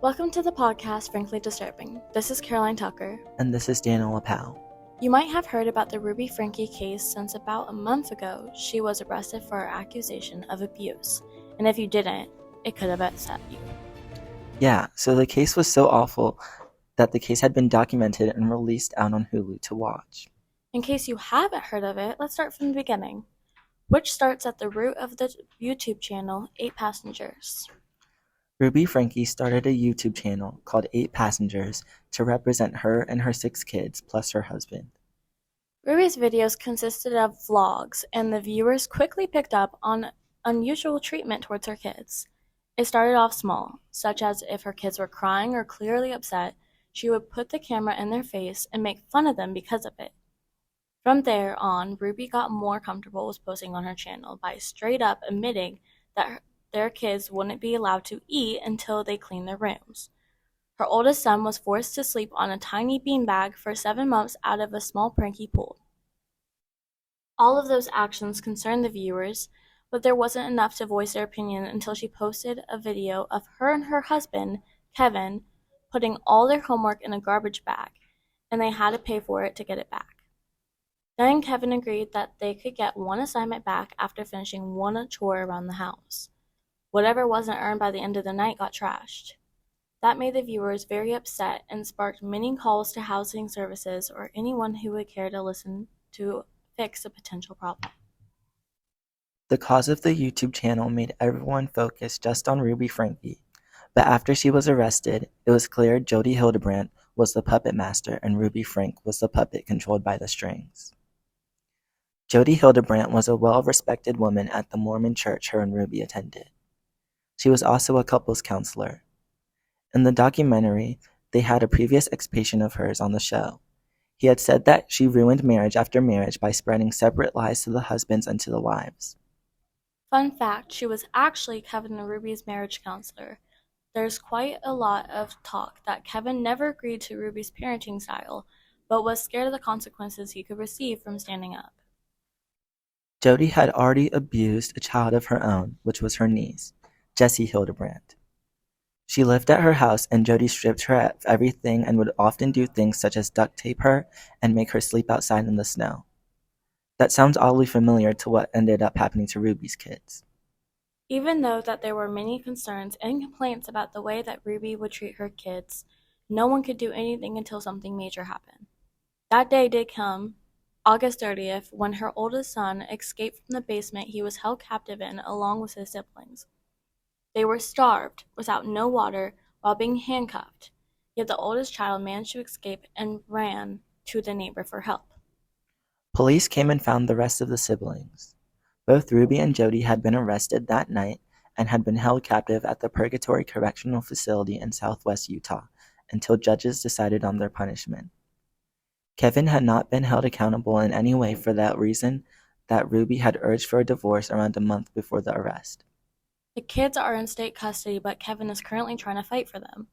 Welcome to the podcast, Frankly Disturbing. This is Caroline Tucker. And this is Daniel Apau. You might have heard about the Ruby Franke case since about a month ago. She was arrested for an accusation of abuse. And if you didn't, it could have upset you. Yeah, so the case was so awful that the case had been documented and released out on Hulu to watch. In case you haven't heard of it, let's start from the beginning, which starts at the root of the YouTube channel, 8 Passengers. Ruby Franke started a YouTube channel called 8 Passengers to represent her and her 6 kids, plus her husband. Ruby's videos consisted of vlogs, and the viewers quickly picked up on unusual treatment towards her kids. It started off small, such as if her kids were crying or clearly upset, she would put the camera in their face and make fun of them because of it. From there on, Ruby got more comfortable with posting on her channel by straight up admitting that their kids wouldn't be allowed to eat until they cleaned their rooms. Her oldest son was forced to sleep on a tiny beanbag for 7 months out of a small prank he pulled. All of those actions concerned the viewers, but there wasn't enough to voice their opinion until she posted a video of her and her husband, Kevin, putting all their homework in a garbage bag, and they had to pay for it to get it back. Then Kevin agreed that they could get one assignment back after finishing one chore around the house. Whatever wasn't earned by the end of the night got trashed. That made the viewers very upset and sparked many calls to housing services or anyone who would care to listen to fix a potential problem. The cause of the YouTube channel made everyone focus just on Ruby Franke, but after she was arrested, it was clear Jodie Hilldebrandt was the puppet master and Ruby Franke was the puppet controlled by the strings. Jodie Hilldebrandt was a well-respected woman at the Mormon church her and Ruby attended. She was also a couples counselor. In the documentary, they had a previous ex-patient of hers on the show. He had said that she ruined marriage after marriage by spreading separate lies to the husbands and to the wives. Fun fact, she was actually Kevin and Ruby's marriage counselor. There's quite a lot of talk that Kevin never agreed to Ruby's parenting style, but was scared of the consequences he could receive from standing up. Jodie had already abused a child of her own, which was her niece, Jessie Hilldebrandt. She lived at her house and Jodie stripped her of everything and would often do things such as duct tape her and make her sleep outside in the snow. That sounds oddly familiar to what ended up happening to Ruby's kids. Even though that there were many concerns and complaints about the way that Ruby would treat her kids, no one could do anything until something major happened. That day did come, August 30th, when her oldest son escaped from the basement he was held captive in along with his siblings. They were starved, without no water, while being handcuffed, yet the oldest child managed to escape and ran to the neighbor for help. Police came and found the rest of the siblings. Both Ruby and Jodie had been arrested that night and had been held captive at the Purgatory Correctional Facility in southwest Utah until judges decided on their punishment. Kevin had not been held accountable in any way for that reason that Ruby had urged for a divorce around a month before the arrest. The kids are in state custody, but Kevin is currently trying to fight for them.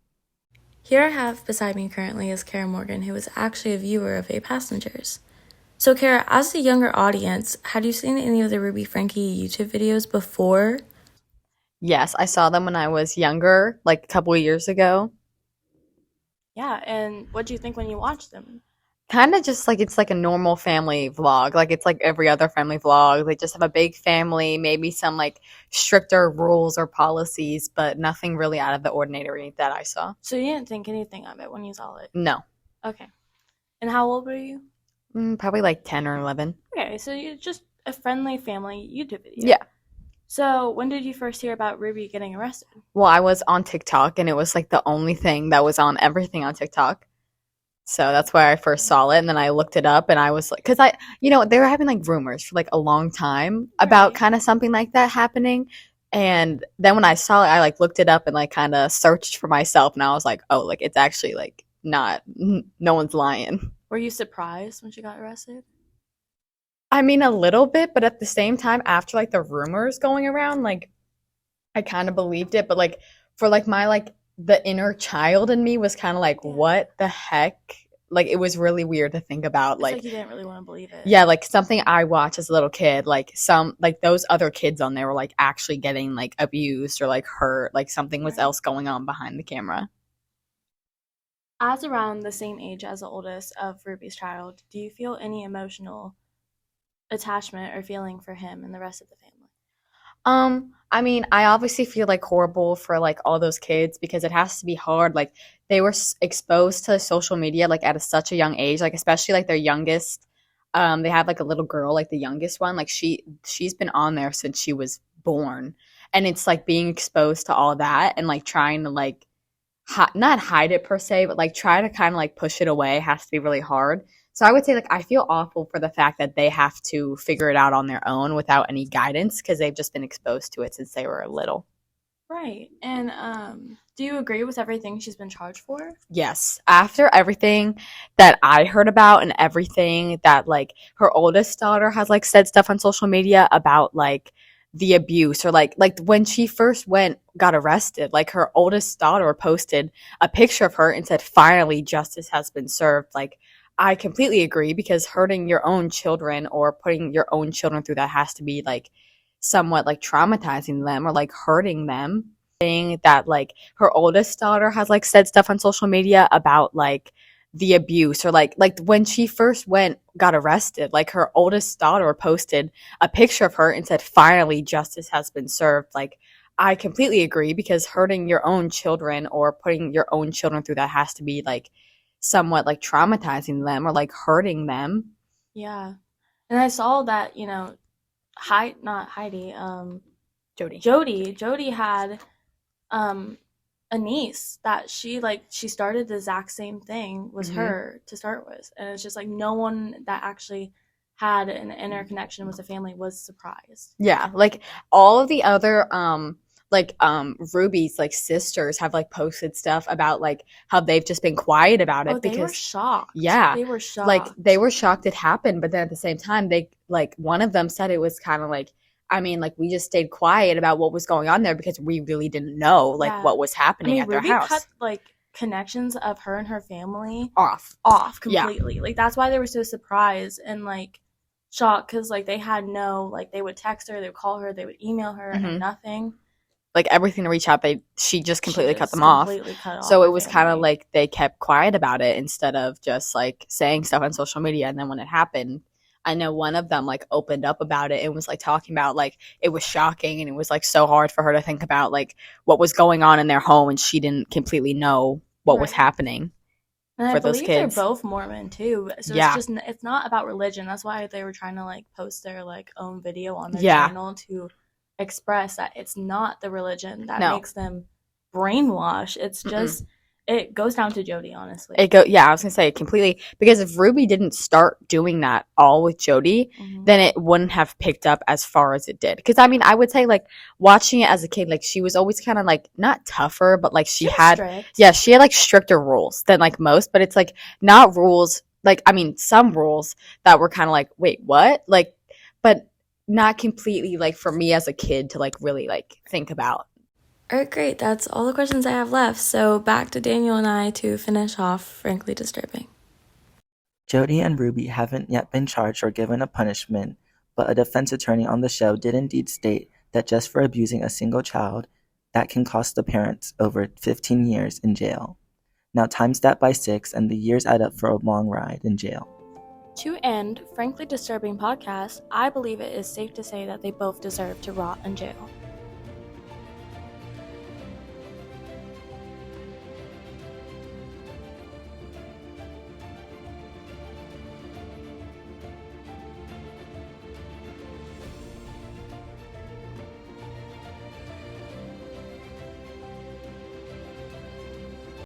Here I have beside me currently is Kara Morgan, who is actually a viewer of 8 Passengers. So Kara, as a younger audience, had you seen any of the Ruby Franke YouTube videos before? Yes, I saw them when I was younger, like a couple of years ago. Yeah, and what do you think when you watched them? Kind of just like it's like a normal family vlog. Like it's like every other family vlog. They just have a big family, maybe some like stricter rules or policies, but nothing really out of the ordinary that I saw. So you didn't think anything of it when you saw it? No. Okay. And how old were you? Probably like 10 or 11. Okay, so you're just a friendly family YouTube video. Yeah. So when did you first hear about Ruby getting arrested? Well, I was on TikTok, and it was like the only thing that was on everything on TikTok. So that's where I first saw it, and then I looked it up, and I was like, because they were having like rumors for like a long time about kind of something like that happening. And then when I saw it, I like looked it up and like kind of searched for myself, and I was like, oh, like it's actually like not, no one's lying. Were you surprised when she got arrested? I mean, a little bit, but at the same time, after like the rumors going around, like I kind of believed it, but like for like my like the inner child in me was kind of like, what the heck? Like it was really weird to think about. Like you didn't really want to believe it. Yeah, like something I watched as a little kid, like some like those other kids on there were like actually getting like abused or like hurt, like something was else going on behind the camera. As around the same age as the oldest of Ruby's child, do you feel any emotional attachment or feeling for him and the rest of the family? I mean, I obviously feel like horrible for like all those kids because it has to be hard. Like they were exposed to social media like at such a young age, like especially like their youngest. They have like a little girl, like the youngest one. Like she's been on there since she was born, and it's like being exposed to all that and like trying to like not hide it per se, but like try to kind of like push it away has to be really hard. So I would say like I feel awful for the fact that they have to figure it out on their own without any guidance because they've just been exposed to it since they were little. Right. And do you agree with everything she's been charged for? Yes. After everything that I heard about and everything that like her oldest daughter has like said stuff on social media about like the abuse or like when she first got arrested, like her oldest daughter posted a picture of her and said finally justice has been served. Like I completely agree because hurting your own children or putting your own children through that has to be like somewhat like traumatizing them or like hurting them. That like her oldest daughter has like said stuff on social media about like the abuse or like when she first got arrested, like her oldest daughter posted a picture of her and said finally justice has been served. Like I completely agree because hurting your own children or putting your own children through that has to be like somewhat like traumatizing them or like hurting them. Yeah. And I saw that, not Heidi, Jodie had a niece that she started the exact same thing was her to start with, and it's just like no one that actually had an interconnection with the family was surprised. Yeah, like all of the other Ruby's like sisters have like posted stuff about like how they've just been quiet about it They were because shocked. yeah, They were shocked. like they were shocked it happened, but then at the same time they like one of them said it was kind of like I mean like we just stayed quiet about what was going on there because we really didn't know like what was happening at their Ruby house. cut like connections of her and her family off completely. Yeah. Like that's why they were so surprised and like shocked because like they had no like they would text her, they would call her, they would email her, and nothing. Like everything to reach out, she just completely cut them off. So it was kind of like they kept quiet about it instead of just like saying stuff on social media. And then when it happened, I know one of them like opened up about it and was like talking about like it was shocking and it was like so hard for her to think about like what was going on in their home and she didn't completely know what was happening. And I believe they're both Mormon too, so it's not about religion. That's why they were trying to like post their like own video on their channel to express that it's not the religion that makes them brainwash. It's just it goes down to Jodie, honestly. I was gonna say completely because if Ruby didn't start doing that all with Jodie, then it wouldn't have picked up as far as it did. Because I mean, I would say like watching it as a kid, like she was always kind of like not tougher, but like she had like stricter rules than like most. But it's like not rules like I mean some rules that were kind of like wait what like, but not completely like for me as a kid to like really like think about. All right, great. That's all the questions I have left. So back to Daniel and I to finish off Frankly Disturbing. Jodie and Ruby haven't yet been charged or given a punishment, but a defense attorney on the show did indeed state that just for abusing a single child, that can cost the parents over 15 years in jail. Now times that by 6 and the years add up for a long ride in jail. To end Frankly Disturbing podcast, I believe it is safe to say that they both deserve to rot in jail.